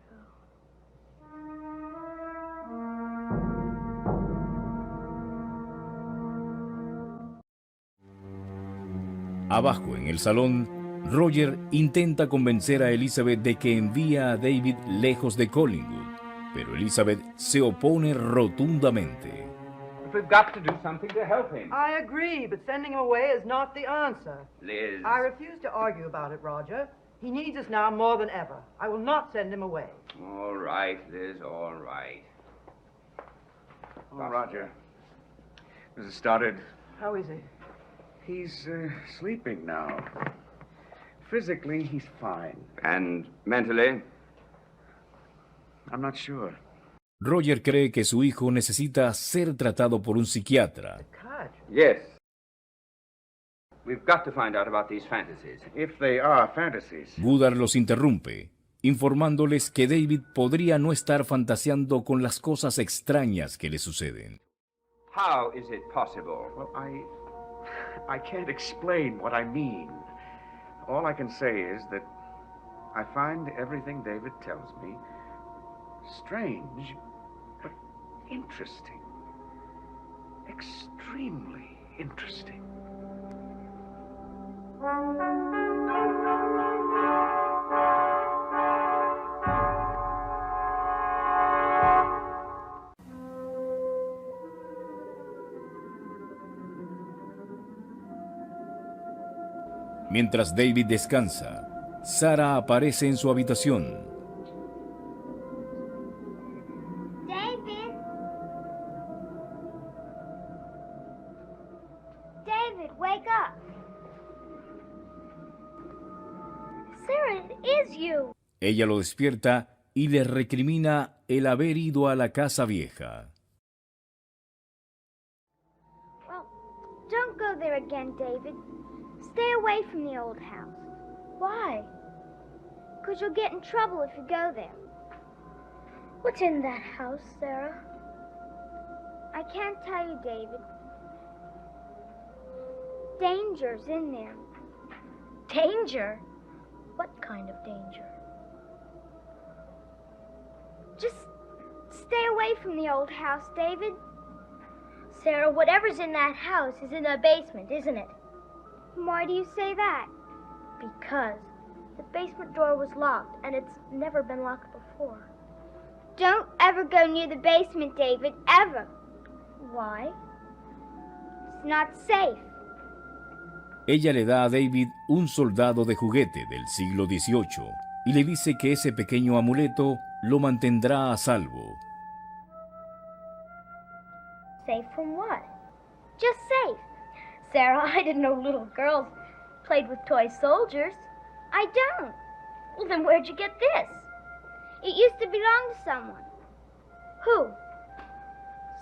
Abajo, en el salón, Roger intenta convencer a Elizabeth de que envía a David lejos de Collingwood, pero Elizabeth se opone rotundamente. But we've got to do something to help him. I agree, but sending him away is not the answer. Liz. I refuse to argue about it, Roger. He needs us now more than ever. I will not send him away. All right, Liz, all right. Oh, Roger. Mrs. Stoddard. How is he? He's sleeping now. Physically, he's fine. And mentally? I'm not sure. Roger cree que su hijo necesita ser tratado por un psiquiatra. Yes. We've got to find out about these fantasies. If they are fantasies. Goodard los interrumpe, informándoles que David podría no estar fantaseando con las cosas extrañas que le suceden. How is it possible? Well, I can't explain what I mean. All I can say is that I find everything David tells me strange, but interesting. Extremely interesting. Mientras David descansa, Sarah aparece en su habitación. David! David, wake up! Sarah, it is you. Ella lo despierta y le recrimina el haber ido a la casa vieja. Well, don't go there again, David. Stay away from the old house. Why? Because you'll get in trouble if you go there. What's in that house, Sarah? I can't tell you, David. Danger's in there. Danger? What kind of danger? Just stay away from the old house, David. Sarah, whatever's in that house is in the basement, isn't it? Why do you say that? Because the basement door was locked, and it's never been locked before. Don't ever go near the basement, David, ever. Why? It's not safe. Ella le da a David un soldado de juguete del siglo XVIII y le dice que ese pequeño amuleto lo mantendrá a salvo. Safe from what? Just safe. Sarah, I didn't know little girls played with toy soldiers. I don't. Well, then where'd you get this? It used to belong to someone. Who?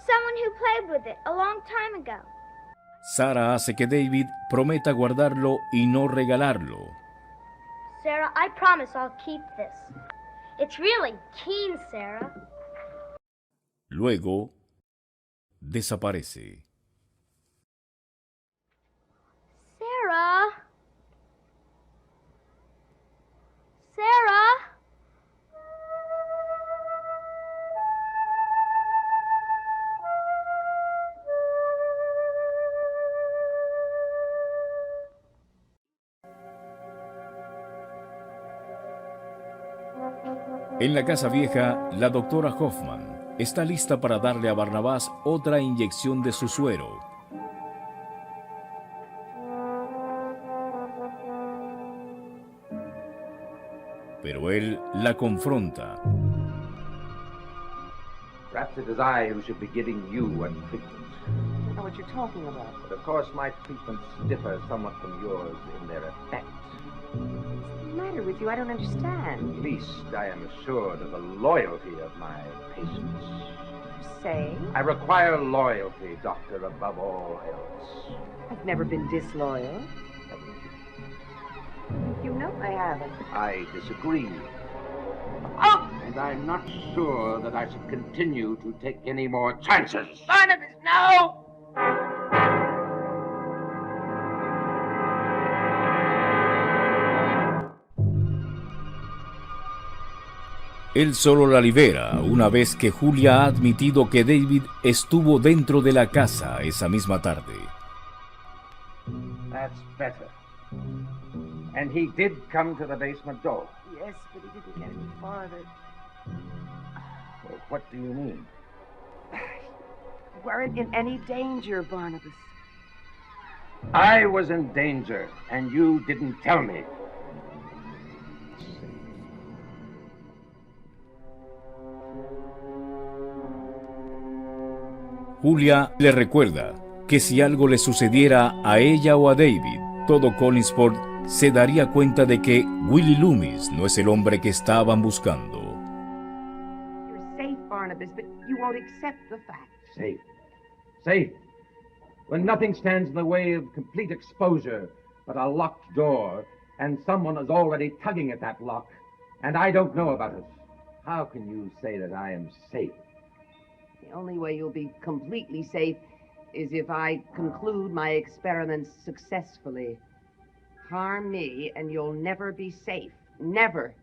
Someone who played with it a long time ago. Sarah hace que David prometa guardarlo y no regalarlo. Sarah, I promise I'll keep this. It's really keen, Sarah. Luego, desaparece. Sarah? Sarah? En la casa vieja, la doctora Hoffman está lista para darle a Barnabás otra inyección de su suero. Pero él la confronta. Perhaps it is I who should be giving you a treatment. I don't know what you're talking about. But of course, my treatments differ somewhat from yours in their effect. What's the matter with you? I don't understand. At least I am assured of the loyalty of my patients. Say? I require loyalty, Doctor, above all else. I've never been disloyal. You know I haven't. I disagree. Oh! And I'm not sure that I should continue to take any more chances. Barnabas, no! Él solo la libera una vez que Julia ha admitido que David estuvo dentro de la casa esa misma tarde. That's better. And he did come to the basement door. Yes, but he didn't get any farther. Well, what do you mean? You weren't in any danger, Barnabas. I was in danger, and you didn't tell me. Julia le recuerda que si algo le sucediera a ella o a David, todo Collinsport se daría cuenta de que Willie Loomis no es el hombre que estaban buscando. You're safe, Barnabas, but you won't accept the fact. Safe. Safe. When nothing stands in the way of complete exposure but a locked door, and someone is already tugging at that lock, and I don't know about it. How can you say that I am safe? The only way you'll be completely safe is if I conclude my experiments successfully. Harm me and you'll never be safe. Never.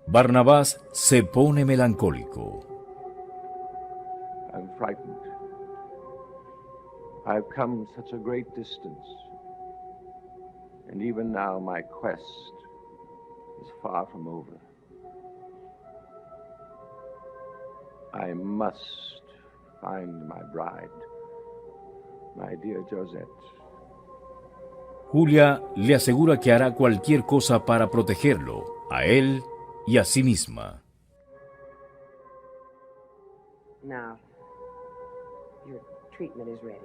Barnabás se pone melancólico. I'm frightened. I've come such a great distance. And even now my quest is far from over. I must find my bride, my dear Josette. Julia le asegura que hará cualquier cosa para protegerlo, a él y a sí misma. Now, your treatment is ready.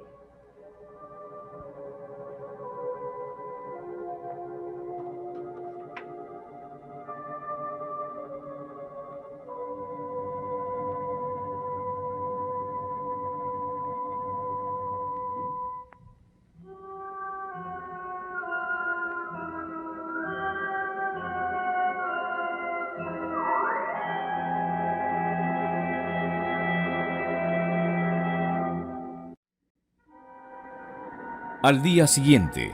Al día siguiente,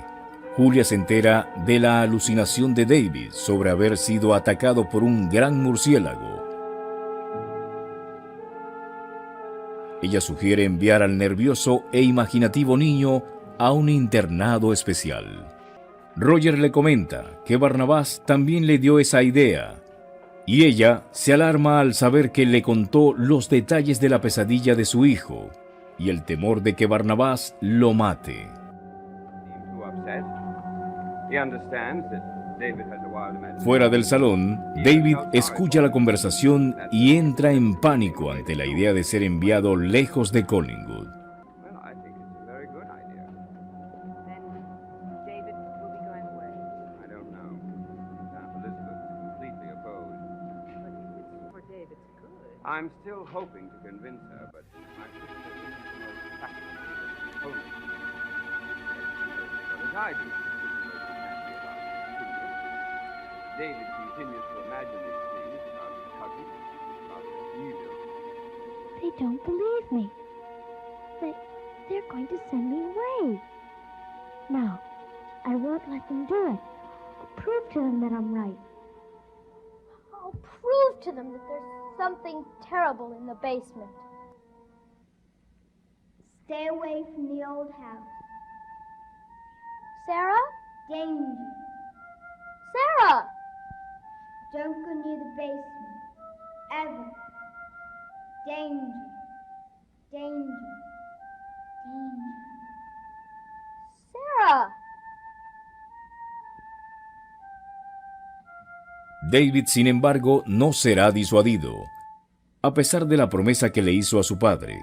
Julia se entera de la alucinación de David sobre haber sido atacado por un gran murciélago. Ella sugiere enviar al nervioso e imaginativo niño a un internado especial. Roger le comenta que Barnabás también le dio esa idea, y ella se alarma al saber que le contó los detalles de la pesadilla de su hijo y el temor de que Barnabás lo mate. Fuera del salón, David escucha la conversación y entra en pánico ante la idea de ser enviado lejos de Collingwood. I'm still hoping to convince her, but my sister is the most practical opponent. But as I do, David continues to imagine these things about his cousin, about Emilio. They don't believe me. They're going to send me away. No, I won't let them do it. I'll prove to them that I'm right. I'll prove to them that there's something terrible in the basement. Stay away from the old house. Sarah? Danger. Sarah! Don't go near the basement. Ever. Danger. Danger. Danger. Sarah! David, sin embargo, no será disuadido. A pesar de la promesa que le hizo a su padre,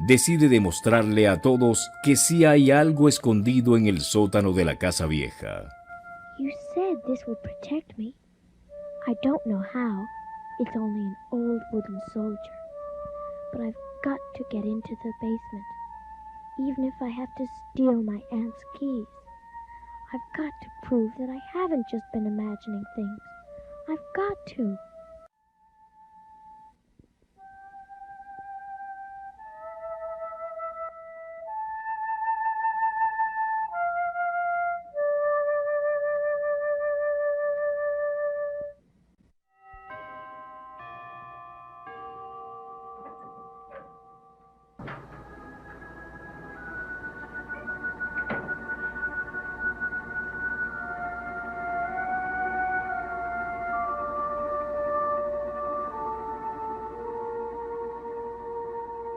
decide demostrarle a todos que sí hay algo escondido en el sótano de la casa vieja. You said this would protect me. I don't know how. It's only an old wooden soldier. But I've got to get into the basement. Even if I have to steal my aunt's keys. I've got to prove that I haven't just been imagining things. I've got to.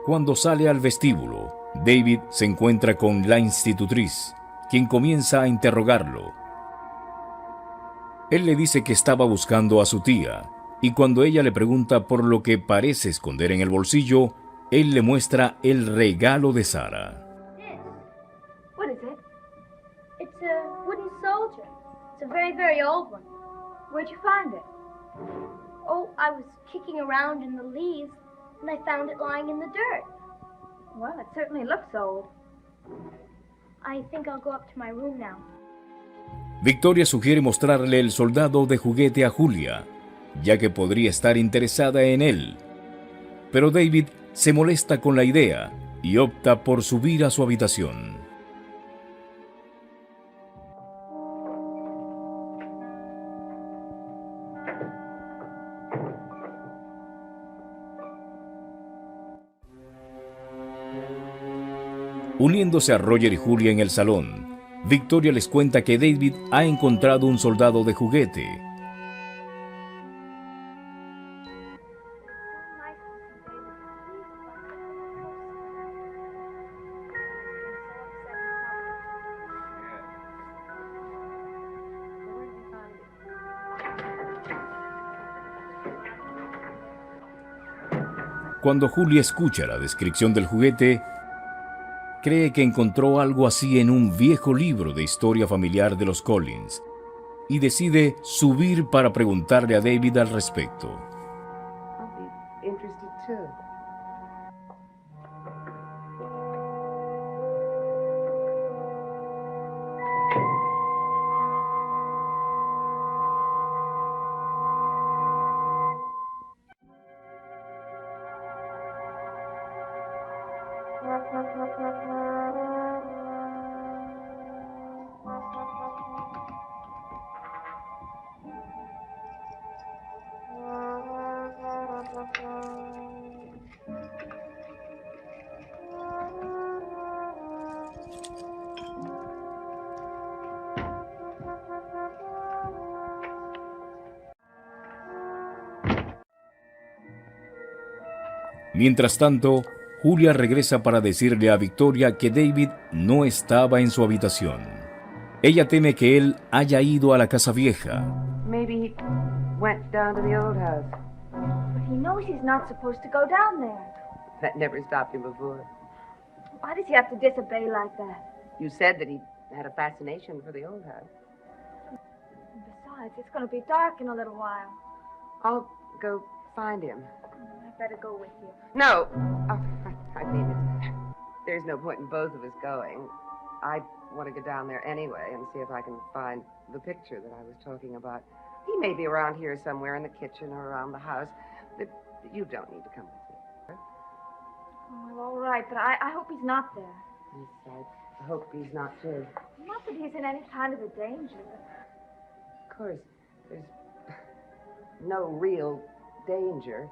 Cuando sale al vestíbulo, David se encuentra con la institutriz, quien comienza a interrogarlo. Él le dice que estaba buscando a su tía, y cuando ella le pregunta por lo que parece esconder en el bolsillo, él le muestra el regalo de Sarah. What is it? It's a wooden soldier. It's a very, very old one. Where'd you find it? Oh, I was kicking around in the leaves, and I found it lying in the dirt. Well, it certainly looks old. I think I'll go up to my room now. Victoria sugiere mostrarle el soldado de juguete a Julia, ya que podría estar interesada en él. Pero David se molesta con la idea y opta por subir a su habitación. Uniéndose a Roger y Julia en el salón, Victoria les cuenta que David ha encontrado un soldado de juguete. Cuando Julia escucha la descripción del juguete, cree que encontró algo así en un viejo libro de historia familiar de los Collins y decide subir para preguntarle a David al respecto. I'll be interested too. Mientras tanto, Julia regresa para decirle a Victoria que David no estaba en su habitación. Ella teme que él haya ido a la casa vieja. Maybe he went down to the old house. But he knows he's not supposed to go down there. That never stopped him before. Why does he have to disobey like that? You said that he had a fascination for the old house. And besides, it's going to be dark in a little while. I'll go find him. I better go with you. No. Oh, I mean, there's no point in both of us going. I want to go down there anyway and see if I can find the picture that I was talking about. He may be around here somewhere in the kitchen or around the house. But you don't need to come with me. Oh, well, all right, but I hope he's not there. Yes, I hope he's not too. Not that he's in any kind of a danger. Of course, there's no real danger.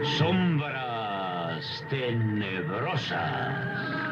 Sombras tenebrosas.